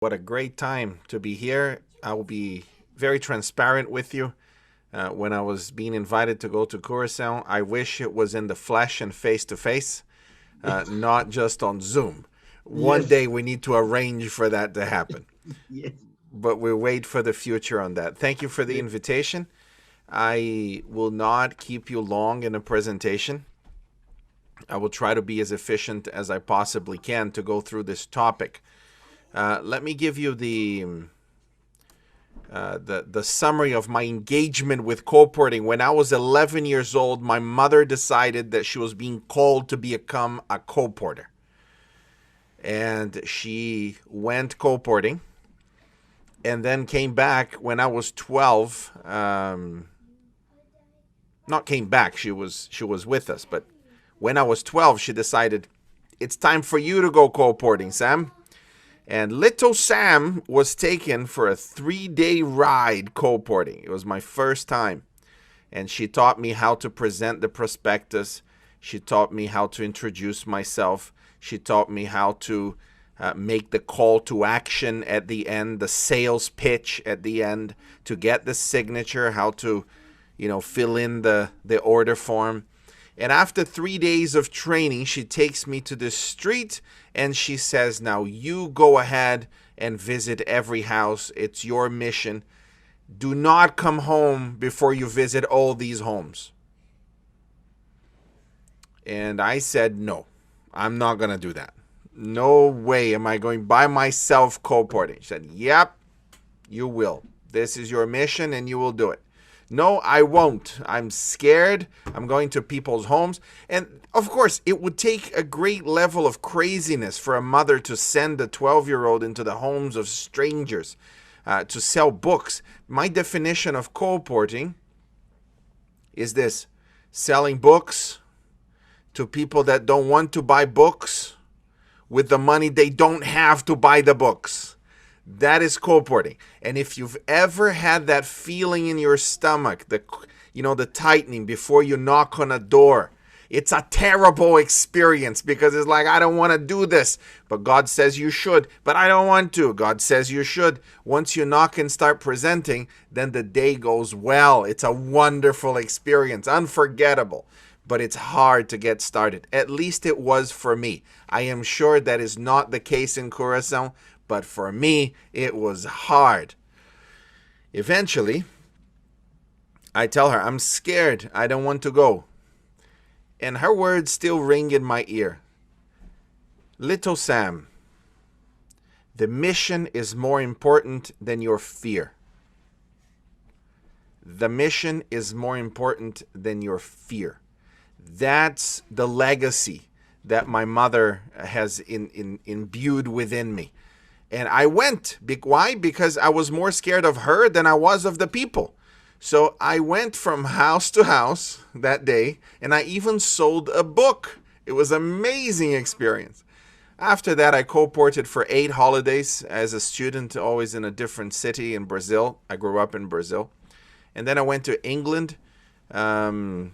What a great time to be here. I will be very transparent with you. When I was being invited to go to Curacao, I wish it was in the flesh and face to face, not just on Zoom. One Yes, day we need to arrange for that to happen, yes, but we'll wait for the future on that. Thank you for the yes. invitation. I will not keep you long in a presentation. I will try to be as efficient as I possibly can to go through this topic. Let me give you the summary of my engagement with colporting. When I was 11 years old, my mother decided that she was being called to become a colporter, and she went colporting, and then came back when I was 12. Not came back. She was with us, but when I was 12, she decided it's time for you to go colporting, Sam. And little Sam was taken for a 3-day ride colporting. It was my first time. And she taught me how to present the prospectus. She taught me how to introduce myself. She taught me how to make the call to action at the end, the sales pitch at the end, to get the signature, how to, fill in the order form. And after 3 days of training, she takes me to the street and she says, now you go ahead and visit every house. It's your mission. Do not come home before you visit all these homes. And I said, no, I'm not going to do that. No way am I going by myself colporting. She said, yep, you will. This is your mission and you will do it. No, I won't. I'm scared. I'm going to people's homes. And of course, it would take a great level of craziness for a mother to send a 12-year-old into the homes of strangers to sell books. My definition of colporting is this: selling books to people that don't want to buy books with the money they don't have to buy the books. That is colporting. And if you've ever had that feeling in your stomach, the tightening before you knock on a door, it's a terrible experience because it's like, I don't want to do this, but God says you should, but I don't want to. God says you should. Once you knock and start presenting, then the day goes well. It's a wonderful experience, unforgettable, but it's hard to get started. At least it was for me. I am sure that is not the case in Curacao, but for me, it was hard. Eventually, I tell her, I'm scared. I don't want to go. And her words still ring in my ear. Little Sam, the mission is more important than your fear. The mission is more important than your fear. That's the legacy that my mother has imbued within me. And I went. Why? Because I was more scared of her than I was of the people. So I went from house to house that day, and I even sold a book. It was an amazing experience. After that, I colported for 8 holidays as a student, always in a different city in Brazil. I grew up in Brazil. And then I went to England. I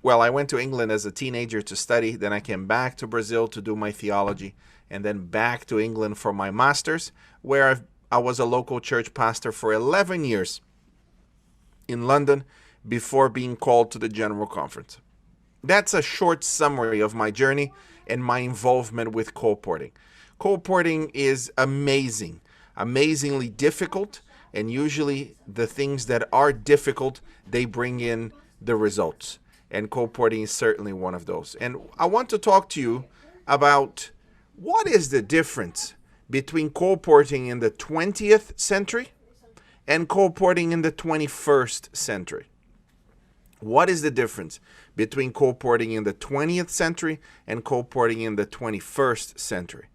went to England as a teenager to study. Then I came back to Brazil to do my theology, and then back to England for my master's, where I was a local church pastor for 11 years in London before being called to the General Conference. That's a short summary of my journey and my involvement with colporting. Colporting is amazing, amazingly difficult, and usually the things that are difficult, they bring in the results. And colporting is certainly one of those. And I want to talk to you about what is the difference between colporting in the 20th century and colporting in the 21st century. What is the difference between colporting in the 20th century and colporting in the 21st century?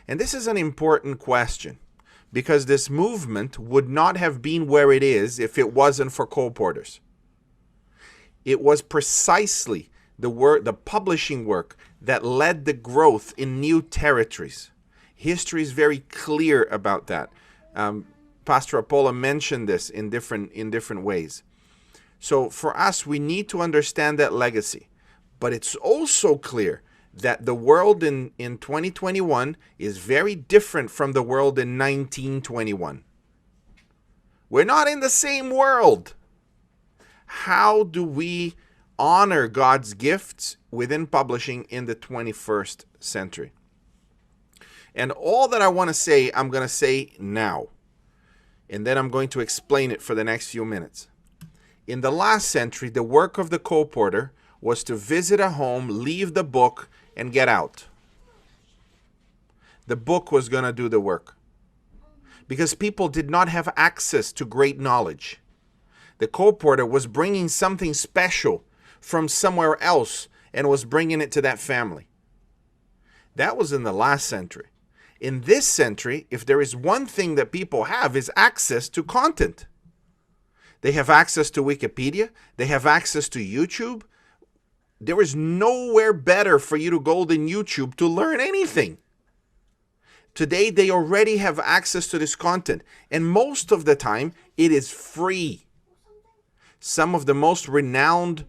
And this is an important question because this movement would not have been where it is if it wasn't for colporters. It was precisely the publishing work that led the growth in new territories. History is very clear about that. Pastor Apollo mentioned this in different ways. So for us, we need to understand that legacy. But it's also clear that the world in 2021 is very different from the world in 1921. We're not in the same world. How do we honor God's gifts within publishing in the 21st century? And all that I want to say, I'm going to say now. And then I'm going to explain it for the next few minutes. In the last century, the work of the colporteur was to visit a home, leave the book, and get out. The book was going to do the work. Because people did not have access to great knowledge. The colporteur was bringing something special from somewhere else and was bringing it to that family. That was in the last century. In this century, if there is one thing that people have, is access to content. They have access to Wikipedia. They have access to YouTube. There is nowhere better for you to go than YouTube to learn anything. Today, they already have access to this content. And most of the time, it is free. Some of the most renowned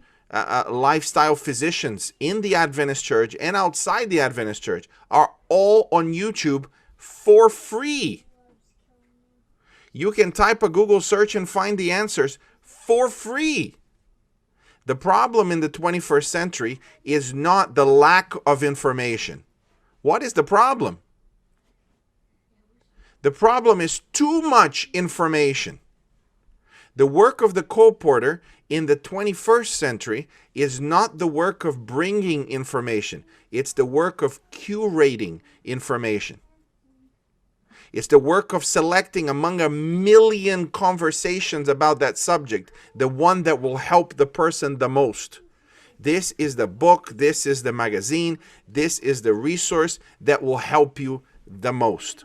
lifestyle physicians in the Adventist Church and outside the Adventist Church are all on YouTube for free. You can type a Google search and find the answers for free. The problem in the 21st century is not the lack of information. What is the problem? The problem is too much information. The work of the colporteur in the 21st century is not the work of bringing information. It's the work of curating information. It's the work of selecting among a million conversations about that subject, the one that will help the person the most. This is the book, this is the magazine, this is the resource that will help you the most.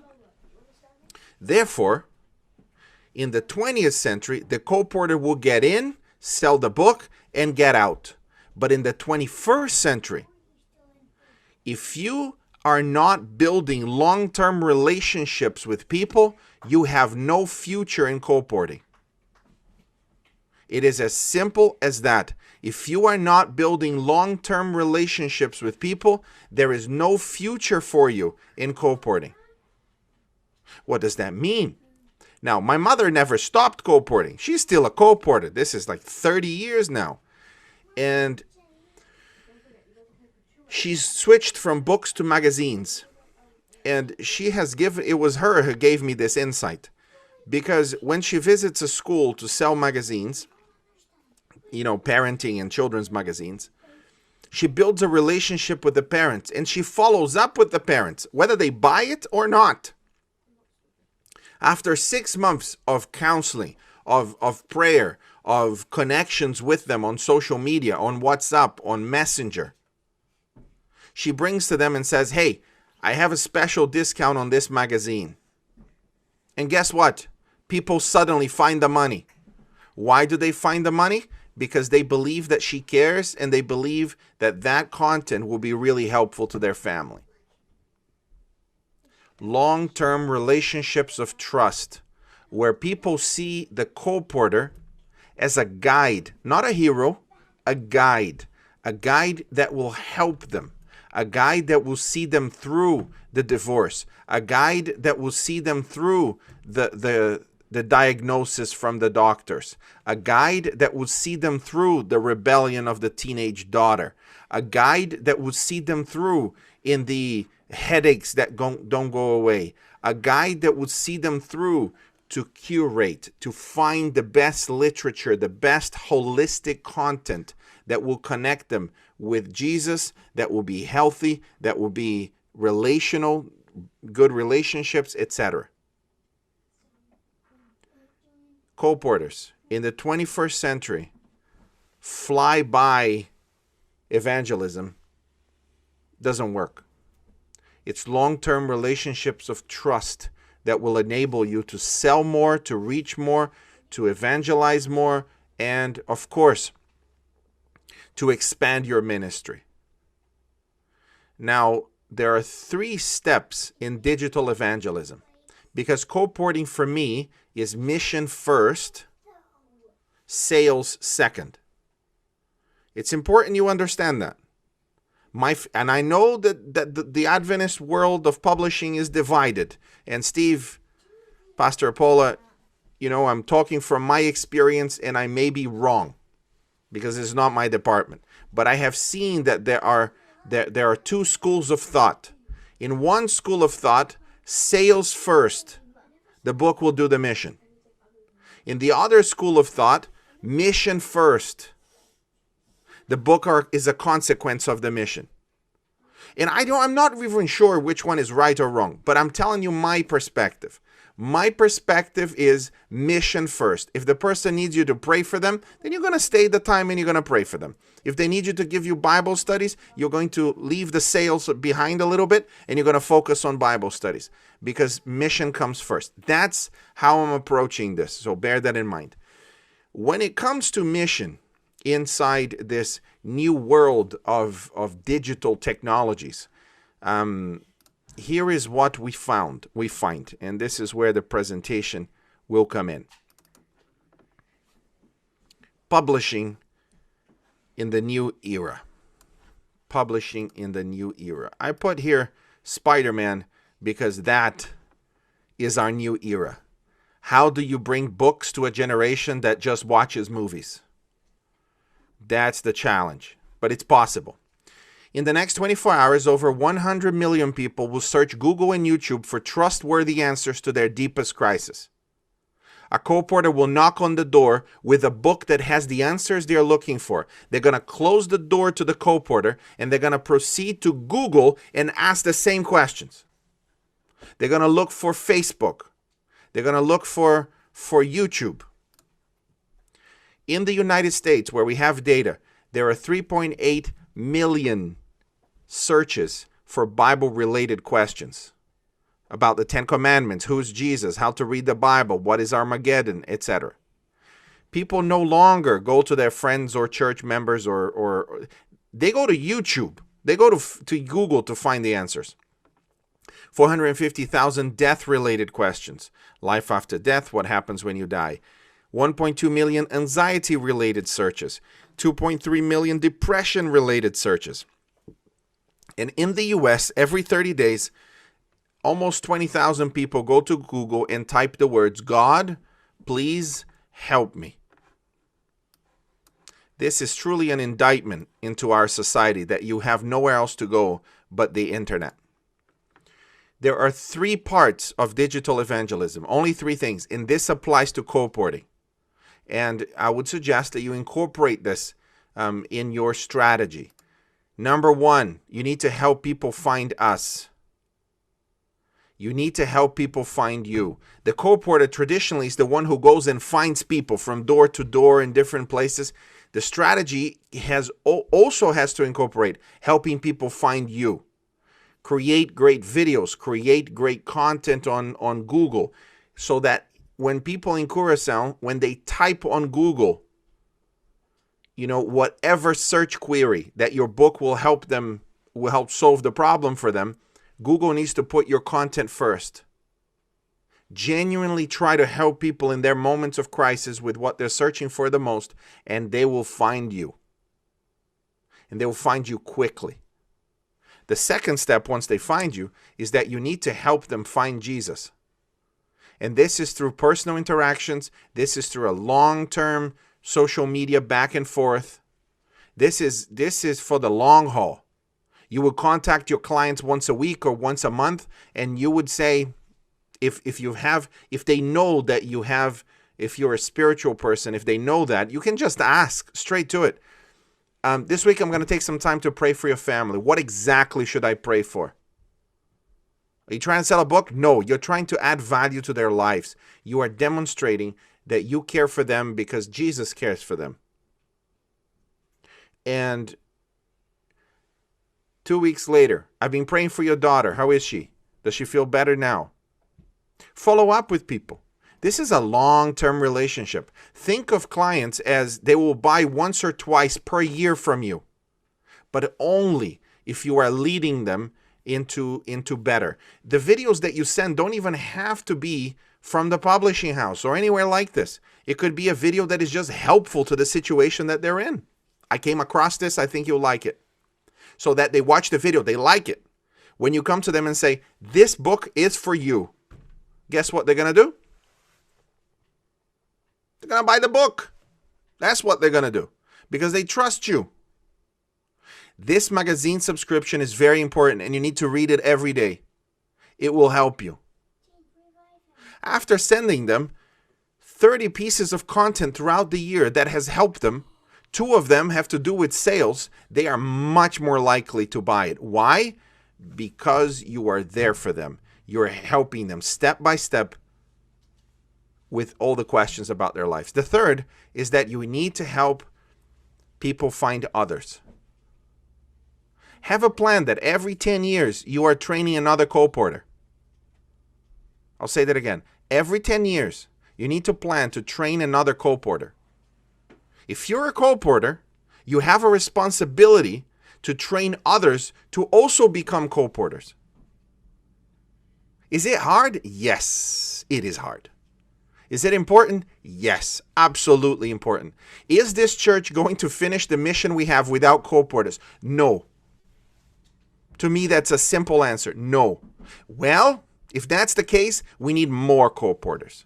Therefore, in the 20th century, the colporteur will get in, sell the book, and get out. But in the 21st century, if you are not building long-term relationships with people, you have no future in colporting. It is as simple as that. If you are not building long-term relationships with people, there is no future for you in colporting. What does that mean? Now, my mother never stopped colporting. She's still a colporteur. This is like 30 years now. And she's switched from books to magazines. And she has given, it was her who gave me this insight. Because when she visits a school to sell magazines, you know, parenting and children's magazines, she builds a relationship with the parents. And she follows up with the parents, whether they buy it or not. After 6 months of counseling, of prayer, of connections with them on social media, on WhatsApp, on Messenger, she brings to them and says, hey, I have a special discount on this magazine. And guess what? People suddenly find the money. Why do they find the money? Because they believe that she cares and they believe that that content will be really helpful to their family. Long-term relationships of trust, where people see the colporteur as a guide, not a hero, a guide that will help them, a guide that will see them through the divorce, a guide that will see them through the diagnosis from the doctors, a guide that will see them through the rebellion of the teenage daughter, a guide that will see them through in the headaches that don't go away, a guide that would see them through to curate, to find the best literature, the best holistic content that will connect them with Jesus, that will be healthy, that will be relational, good relationships, etc. Colporteurs in the 21st century fly by evangelism doesn't work. It's long-term relationships of trust that will enable you to sell more, to reach more, to evangelize more, and, of course, to expand your ministry. Now, there are 3 steps in digital evangelism, because colporting for me is mission first, sales second. It's important you understand that. And I know that the Adventist world of publishing is divided. And Steve, Pastor Paula, I'm talking from my experience, and I may be wrong because it's not my department. But I have seen that there are two schools of thought. In one school of thought, sales first, the book will do the mission. In the other school of thought, mission first, the book is a consequence of the mission. And I'm not even sure which one is right or wrong, but I'm telling you my perspective. My perspective is mission first. If the person needs you to pray for them, then you're going to stay the time and you're going to pray for them. If they need you to give you Bible studies, you're going to leave the sales behind a little bit and you're going to focus on Bible studies because mission comes first. That's how I'm approaching this. So bear that in mind. When it comes to mission inside this new world of digital technologies, here is what we find, and this is where the presentation will come in. Publishing in the new era. Publishing in the new era. I put here Spider-Man because that is our new era. How do you bring books to a generation that just watches movies? That's the challenge, but it's possible. In the next 24 hours, over 100 million people will search Google and YouTube for trustworthy answers to their deepest crisis. A colporteur will knock on the door with a book that has the answers they're looking for. They're going to close the door to the colporteur and they're going to proceed to Google and ask the same questions. They're going to look for Facebook. They're going to look for YouTube. In the United States, where we have data, there are 3.8 million searches for Bible-related questions about the Ten Commandments, who's Jesus, how to read the Bible, what is Armageddon, etc. People no longer go to their friends or church members or they go to YouTube. They go to Google to find the answers. 450,000 death-related questions. Life after death, what happens when you die? 1.2 million anxiety-related searches. 2.3 million depression-related searches. And in the US, every 30 days, almost 20,000 people go to Google and type the words, God, please help me. This is truly an indictment into our society that you have nowhere else to go but the internet. There are 3 parts of digital evangelism, only 3 things, and this applies to colporting. And I would suggest that you incorporate this in your strategy. Number 1, you need to help people find us. You need to help people find you. The colporteur traditionally is the one who goes and finds people from door to door in different places. The strategy also has to incorporate helping people find you. Create great videos, create great content on Google so that when people in Curacao, when they type on Google, whatever search query that your book will help solve the problem for them, Google needs to put your content first. Genuinely try to help people in their moments of crisis with what they're searching for the most, and they will find you. And they will find you quickly. The second step, once they find you, is that you need to help them find Jesus. And this is through personal interactions. This is through a long-term social media back and forth. This is for the long haul. You will contact your clients once a week or once a month, and you would say, if they know that you have, if you're a spiritual person, if they know that, you can just ask straight to it. This week I'm going to take some time to pray for your family. What exactly should I pray for? Are you trying to sell a book? No, you're trying to add value to their lives. You are demonstrating that you care for them because Jesus cares for them. And 2 weeks later, I've been praying for your daughter. How is she? Does she feel better now? Follow up with people. This is a long-term relationship. Think of clients as they will buy once or twice per year from you, but only if you are leading them into better. The videos that you send don't even have to be from the publishing house or anywhere like this. It could be a video that is just helpful to the situation that they're in. I came across this. I think you'll like it. so that they watch the video, they like it. When you come to them and say, this book is for you, guess what they're going to do? They're going to buy the book. That's what they're going to do because they trust you. This magazine subscription is very important and you need to read it every day. It will help you. After sending them 30 pieces of content throughout the year that has helped them, 2 of them have to do with sales, they are much more likely to buy it. Why? Because you are there for them. You're helping them step by step with all the questions about their lives. The third is that you need to help people find others. Have a plan that every 10 years you are training another colporteur. I'll say that again. Every 10 years, you need to plan to train another colporteur. If you're a colporteur, you have a responsibility to train others to also become colporteurs. Is it hard? Yes, it is hard. Is it important? Yes, absolutely important. Is this church going to finish the mission we have without colporteurs? No. To me, that's a simple answer. No. Well, if that's the case, we need more colporteurs,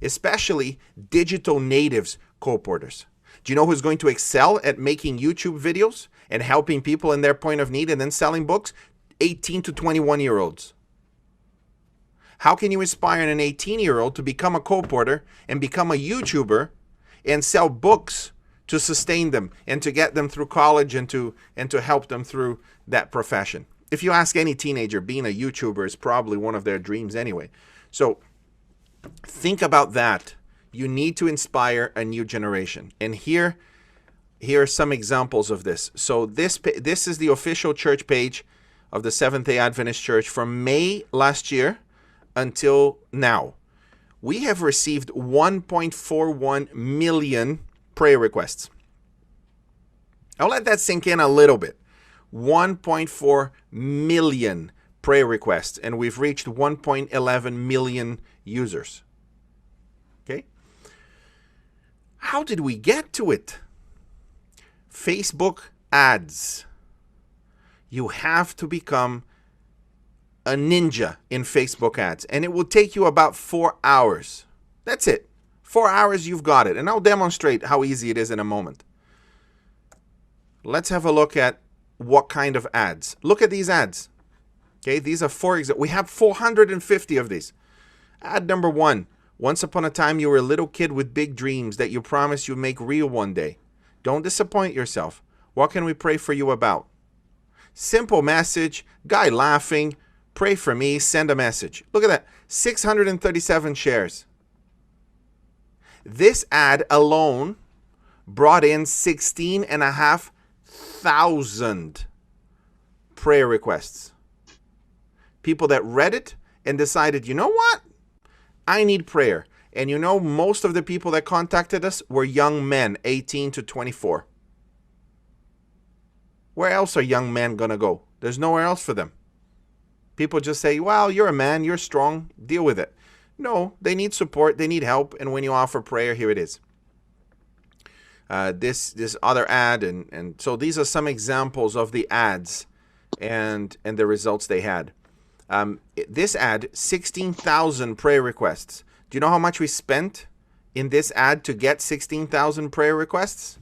especially digital natives colporteurs. Do you know who's going to excel at making YouTube videos and helping people in their point of need and then selling books? 18 to 21-year-olds. How can you inspire an 18-year-old to become a colporteur and become a YouTuber and sell books to sustain them and to get them through college and to help them through that profession? If you ask any teenager, being a YouTuber is probably one of their dreams anyway. So think about that. You need to inspire a new generation. And here are some examples of this. So this is the official church page of the Seventh-day Adventist Church from May last year until now. We have received 1.41 million prayer requests. I'll let that sink in a little bit. 1.4 million prayer requests, and we've reached 1.11 million users. Okay? How did we get to it? Facebook ads. You have to become a ninja in Facebook ads, and it will take you about 4 hours. That's it. 4 hours, you've got it. And I'll demonstrate how easy it is in a moment. Let's have a look at what kind of ads. Look at these ads. Okay, these are 4 examples. We have 450 of these. Ad number 1. Once upon a time, you were a little kid with big dreams that you promised you'd make real one day. Don't disappoint yourself. What can we pray for you about? Simple message. Guy laughing. Pray for me. Send a message. Look at that. 637 shares. This ad alone brought in 16,500 prayer requests. People that read it and decided, you know what? I need prayer. And you know, most of the people that contacted us were young men, 18 to 24. Where else are young men going to go? There's nowhere else for them. People just say, well, you're a man, you're strong, deal with it. No, they need support, they need help, and when you offer prayer, here it is. This other ad, and so these are some examples of the ads and the results they had. This ad, 16,000 prayer requests. Do you know how much we spent in this ad to get 16,000 prayer requests?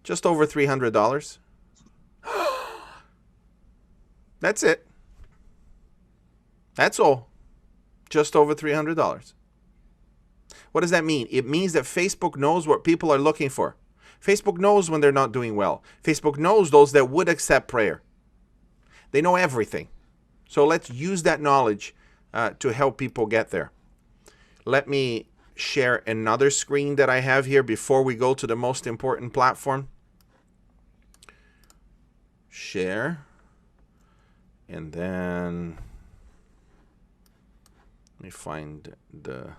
Just over $300. That's it. That's all. Just over $300. What does that mean? It means that Facebook knows what people are looking for. Facebook knows when they're not doing well. Facebook knows those that would accept prayer. They know everything. So let's use that knowledge to help people get there. Let me share another screen that I have here before we go to the most important platform. Share. And then let me find the...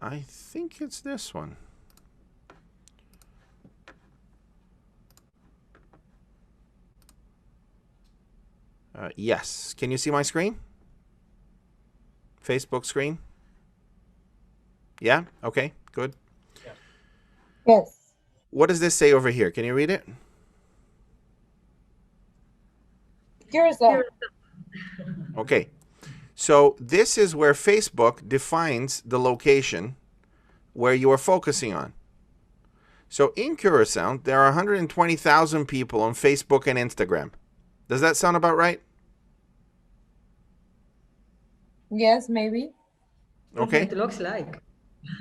I think it's this one. Yes. Can you see my screen? Facebook screen? Yeah? Okay, good. Yes. What does this say over here? Can you read it? Curacao. Okay. So this is where Facebook defines the location where you are focusing on. So in Curacao, there are 120,000 people on Facebook and Instagram. Does that sound about right? Yes, maybe. Okay, It looks like.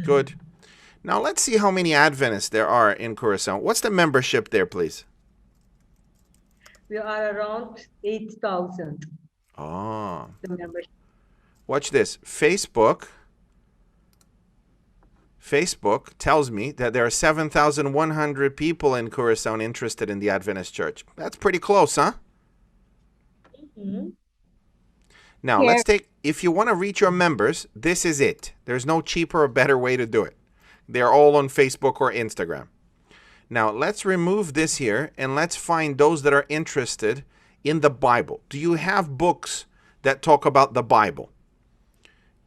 good. Now let's see how many Adventists there are in Curacao. What's the membership there, please? We are around 8,000, Oh, the membership. watch this. Facebook tells me that there are 7,100 people in Curacao interested in the Adventist Church. That's pretty close, huh? Mhm. Now, Here. let's take, if you want to reach your members, this is it. There's no cheaper or better way to do it. They're all on Facebook or Instagram. Now, let's remove this here and let's find those that are interested in the Bible. Do you have books that talk about the Bible?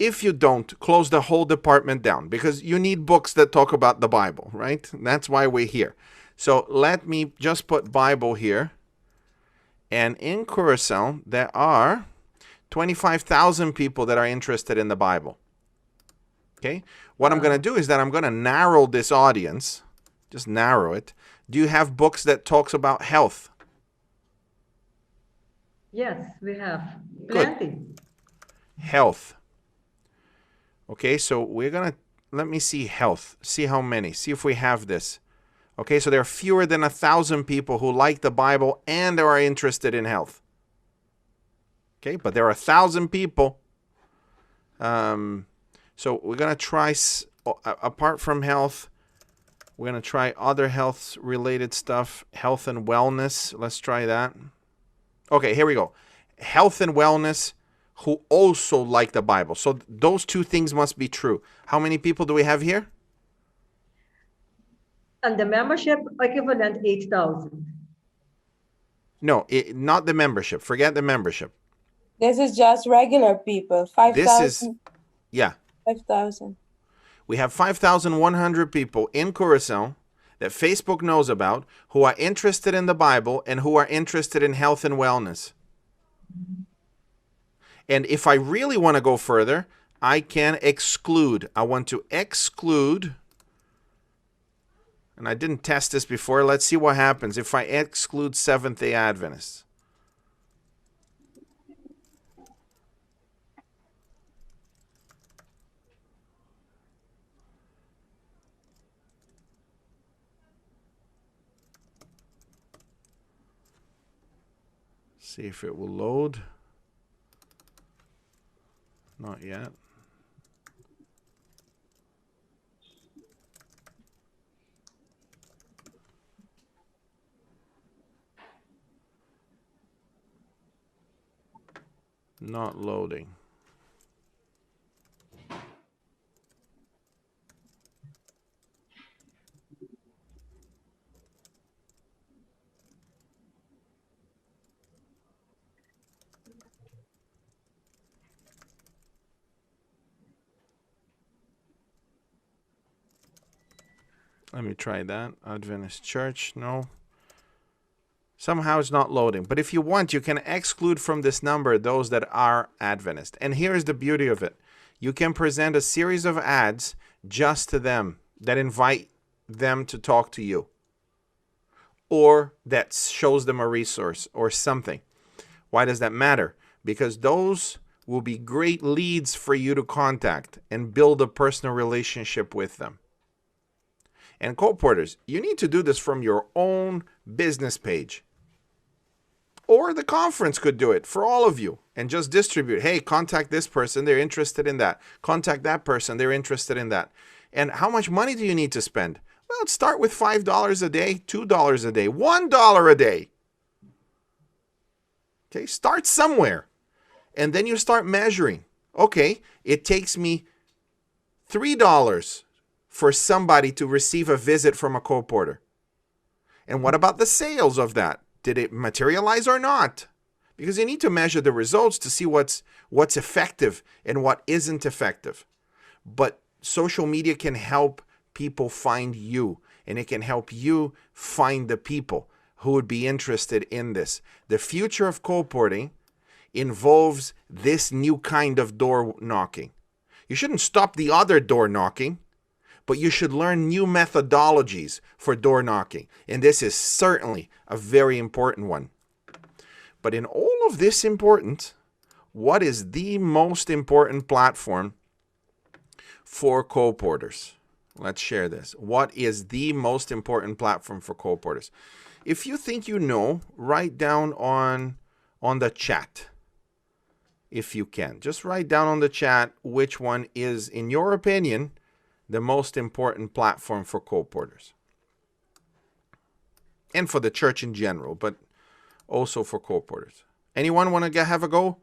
If you don't, close the whole department down because you need books that talk about the Bible, right? That's why we're here. So let me just put Bible here. And in Curacao, there are 25,000 people that are interested in the Bible. Okay? What I'm going to do is that I'm going to narrow this audience. Just narrow it. Do you have books that talks about health? Yes, we have Good. plenty. Health. Okay, so we're going to, let me see health. See how many. See if we have this. Okay, so there are fewer than 1,000 people who like the Bible and are interested in health. Okay, but there are 1,000 people. So we're going to try, apart from health, we're going to try other health-related stuff. Health and wellness. Let's try that. Okay, here we go. Health and wellness who also like the Bible. So those two things must be true. How many people do we have here? And the membership equivalent 8,000. No, not the membership. Forget the membership. This is just regular people. 5,000. Yeah. 5,000. We have 5,100 people in Curacao that Facebook knows about who are interested in the Bible and who are interested in health and wellness. And if I really want to go further, I can exclude. I want to exclude, and I didn't test this before. Let's see what happens if I exclude Seventh-day Adventists. See if it will load. Not yet. Not loading. Let me try that. Adventist Church, no. Somehow it's not loading. But if you want, you can exclude from this number those that are Adventist. And here's the beauty of it. You can present a series of ads just to them that invite them to talk to you. Or that shows them a resource or something. Why does that matter? Because those will be great leads for you to contact and build a personal relationship with them. And colporteurs, you need to do this from your own business page. Or the conference could do it for all of you and just distribute. Hey, contact this person, they're interested in that. Contact that person, they're interested in that. And how much money do you need to spend? Well, start with $5 a day, $2 a day, $1 a day. Okay, start somewhere. And then you start measuring. Okay, it takes me $3 for somebody to receive a visit from a colporteur. And what about the sales of that? Did it materialize or not? Because you need to measure the results to see what's effective and what isn't effective. But social media can help people find you, and it can help you find the people. who would be interested in this. The future of colporting involves this new kind of door knocking. You shouldn't stop the other door knocking, but you should learn new methodologies for door knocking. And this is certainly a very important one. But in all of this important, what is the most important platform for colporters? Let's share this. What is the most important platform for colporters? If you think you know, write down on the chat. If you can, just write down on the chat which one is, in your opinion, the most important platform for colporters. And for the church in general, but also for colporters. Anyone want to have a go?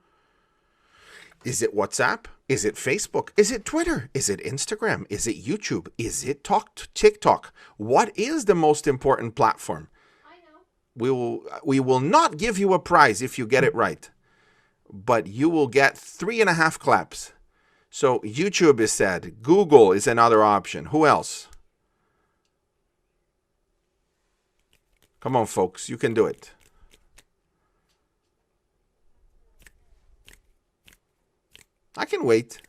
Is it WhatsApp? Is it Facebook? Is it Twitter? Is it Instagram? Is it YouTube? Is it TikTok? What is the most important platform? I know. We will not give you a prize if you get it right, but you will get 3.5 claps. So YouTube is said. Google is another option. Who else? Come on, folks. You can do it. I can wait.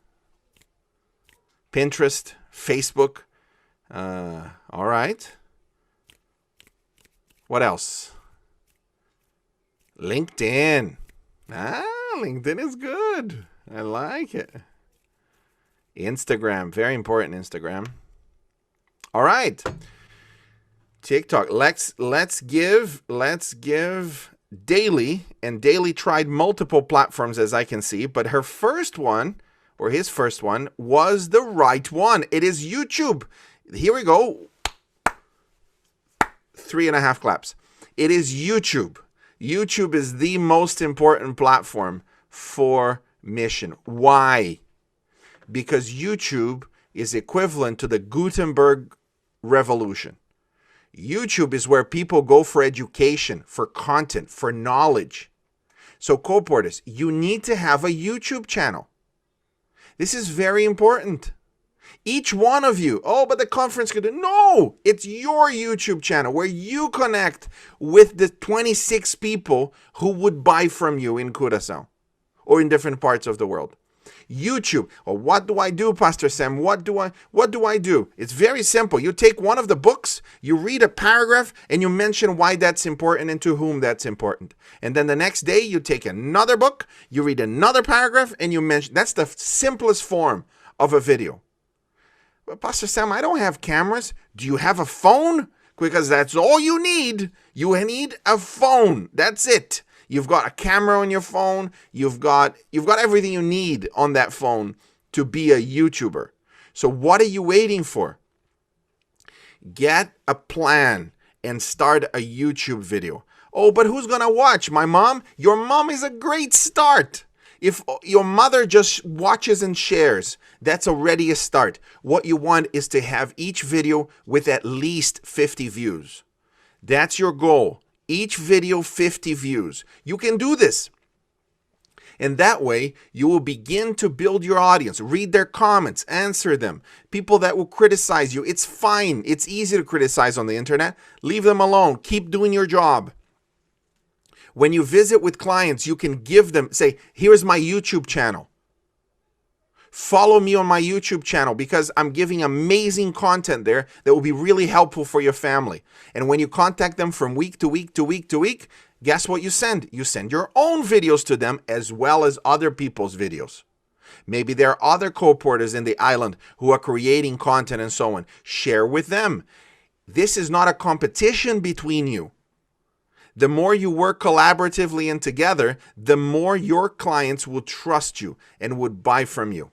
Pinterest, Facebook. All right. What else? LinkedIn. LinkedIn is good. I like it. Instagram, very important, Instagram. All right. TikTok. Let's give Daily, and Daily tried multiple platforms as I can see, but her first one, or his first one, was the right one. It is YouTube. Here we go. 3.5 claps. It is YouTube. YouTube is the most important platform for mission. Why? Because YouTube is equivalent to the Gutenberg revolution. YouTube is where people go for education, for content, for knowledge. So colporters, you need to have a YouTube channel. This is very important. Each one of you, but the conference could, no, it's your YouTube channel where you connect with the 26 people who would buy from you in Curaçao or in different parts of the world. YouTube. What do I do, Pastor Sam? What do I do? It's very simple. You take one of the books, you read a paragraph, and you mention why that's important and to whom that's important. And then the next day, you take another book, you read another paragraph, and you mention. That's the simplest form of a video. But Pastor Sam, I don't have cameras. Do you have a phone? Because that's all you need. You need a phone. That's it. You've got a camera on your phone. You've got everything you need on that phone to be a YouTuber. So what are you waiting for? Get a plan and start a YouTube video. But who's going to watch? My mom? Your mom is a great start. If your mother just watches and shares, that's already a start. What you want is to have each video with at least 50 views. That's your goal. Each video, 50 views. You can do this. And that way, you will begin to build your audience. Read their comments, answer them. People that will criticize you, it's fine. It's easy to criticize on the internet. Leave them alone. Keep doing your job. When you visit with clients, you can give them, say, here's my YouTube channel. Follow me on my YouTube channel because I'm giving amazing content there that will be really helpful for your family. And when you contact them from week to week to week to week, guess what you send? You send your own videos to them as well as other people's videos. Maybe there are other colporters in the island who are creating content and so on. Share with them. This is not a competition between you. The more you work collaboratively and together, the more your clients will trust you and would buy from you.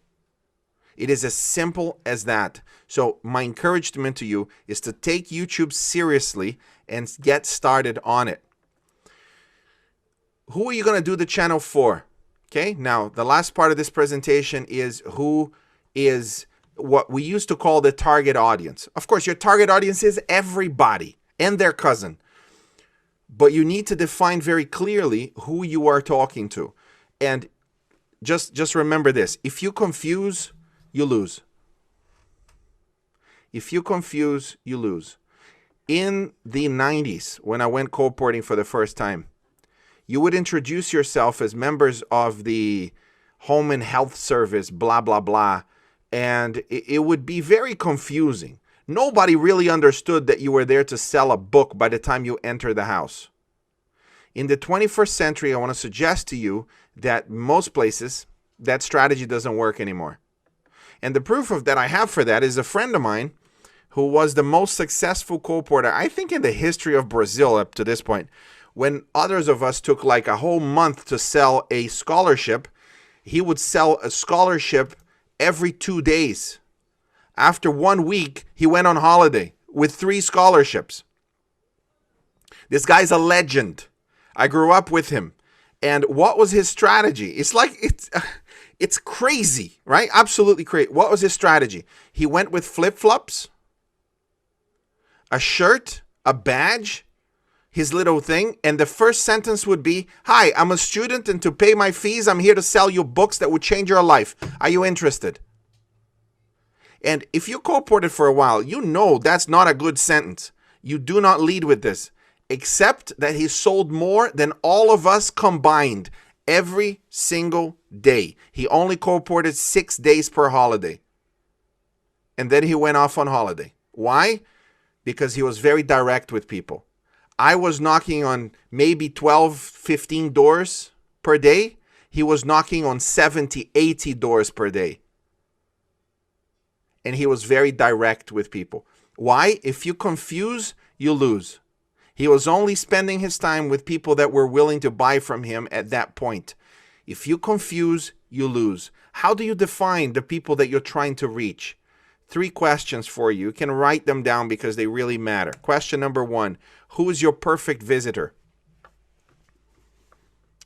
It is as simple as that. So my encouragement to you is to take YouTube seriously and get started on it. Who are you going to do the channel for? Okay, now the last part of this presentation is who is what we used to call the target audience. Of course, your target audience is everybody and their cousin. But you need to define very clearly who you are talking to. And just remember this. If you confuse, you lose. If you confuse, you lose. In the 90s, when I went colporting for the first time, you would introduce yourself as members of the Home and Health Service, blah, blah, blah, and it would be very confusing. Nobody really understood that you were there to sell a book by the time you enter the house. In the 21st century, I want to suggest to you that most places, that strategy doesn't work anymore. And the proof of that I have for that is a friend of mine who was the most successful colporter, I think, in the history of Brazil up to this point. When others of us took like a whole month to sell a scholarship, he would sell a scholarship every 2 days. After 1 week, he went on holiday with 3 scholarships. This guy's a legend. I grew up with him. And what was his strategy? It's crazy, right? Absolutely crazy. What was his strategy? He went with flip-flops, a shirt, a badge, his little thing, and the first sentence would be, "Hi, I'm a student, and to pay my fees, I'm here to sell you books that would change your life. Are you interested?" And if you colported for a while, you know that's not a good sentence. You do not lead with this, except that he sold more than all of us combined every single day. He only colported 6 days per holiday. And then he went off on holiday. Why? Because he was very direct with people. I was knocking on maybe 12, 15 doors per day. He was knocking on 70, 80 doors per day. And he was very direct with people. Why? If you confuse, you lose. He was only spending his time with people that were willing to buy from him at that point. If you confuse, you lose. How do you define the people that you're trying to reach? 3 questions for you. You can write them down because they really matter. Question number 1, who is your perfect visitor?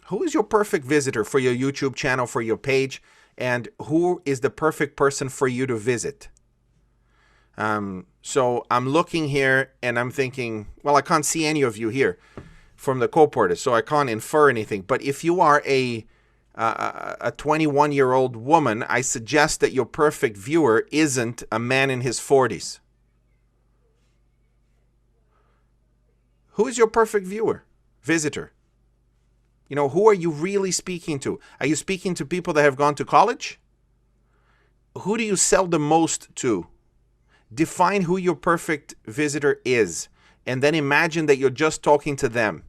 Who is your perfect visitor for your YouTube channel, for your page? And who is the perfect person for you to visit? So I'm looking here and I'm thinking, well, I can't see any of you here from the colporters, so I can't infer anything. But if you are a 21-year-old woman, I suggest that your perfect viewer isn't a man in his 40s. Who is your perfect viewer, visitor? You know, who are you really speaking to? Are you speaking to people that have gone to college? Who do you sell the most to? Define who your perfect visitor is, and then imagine that you're just talking to them.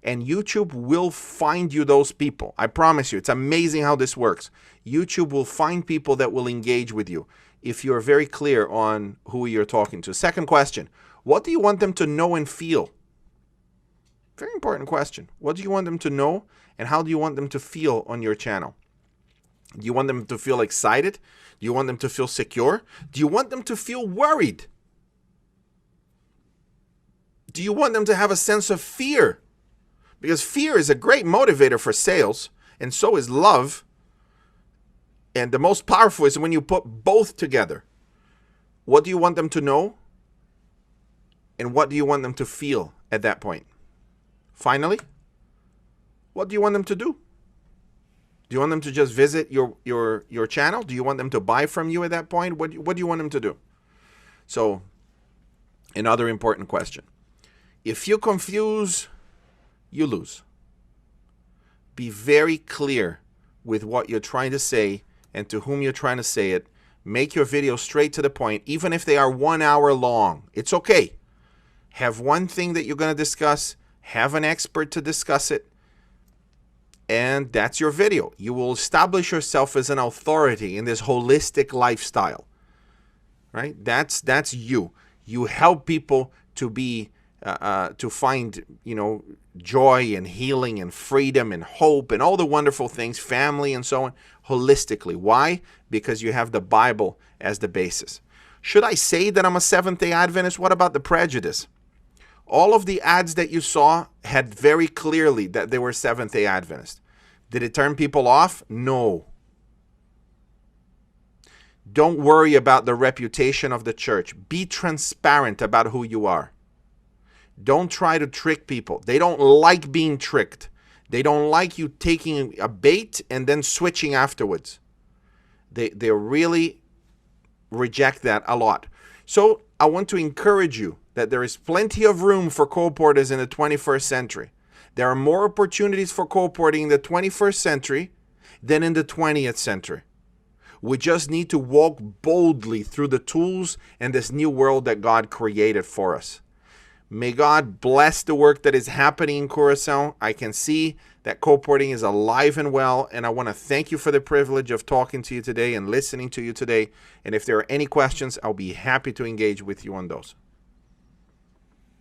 And YouTube will find you those people. I promise you, it's amazing how this works. YouTube will find people that will engage with you if you're very clear on who you're talking to. Second question, what do you want them to know and feel? Very important question. What do you want them to know, and how do you want them to feel on your channel? Do you want them to feel excited? Do you want them to feel secure? Do you want them to feel worried? Do you want them to have a sense of fear? Because fear is a great motivator for sales, and so is love. And the most powerful is when you put both together. What do you want them to know? And what do you want them to feel at that point? Finally, what do you want them to do? Do you want them to just visit your channel? Do you want them to buy from you at that point? What do you want them to do? So, another important question. If you confuse, you lose. Be very clear with what you're trying to say and to whom you're trying to say it. Make your videos straight to the point, even if they are 1 hour long. It's okay. Have one thing that you're going to discuss. Have an expert to discuss it. And that's your video. You will establish yourself as an authority in this holistic lifestyle, right? That's you. You help people to be to find, you know, joy and healing and freedom and hope and all the wonderful things, family and so on, holistically. Why? Because you have the Bible as the basis. Should I say that I'm a Seventh-day Adventist? What about the prejudice? All of the ads that you saw had very clearly that they were Seventh-day Adventist. Did it turn people off? No. Don't worry about the reputation of the church. Be transparent about who you are. Don't try to trick people. They don't like being tricked. They don't like you taking a bait and then switching afterwards. They really reject that a lot. So I want to encourage you that there is plenty of room for colporteurs in the 21st century. There are more opportunities for colporting in the 21st century than in the 20th century. We just need to walk boldly through the tools and this new world that God created for us. May God bless the work that is happening in Curacao. I can see that colporting is alive and well, and I want to thank you for the privilege of talking to you today and listening to you today. And if there are any questions, I'll be happy to engage with you on those.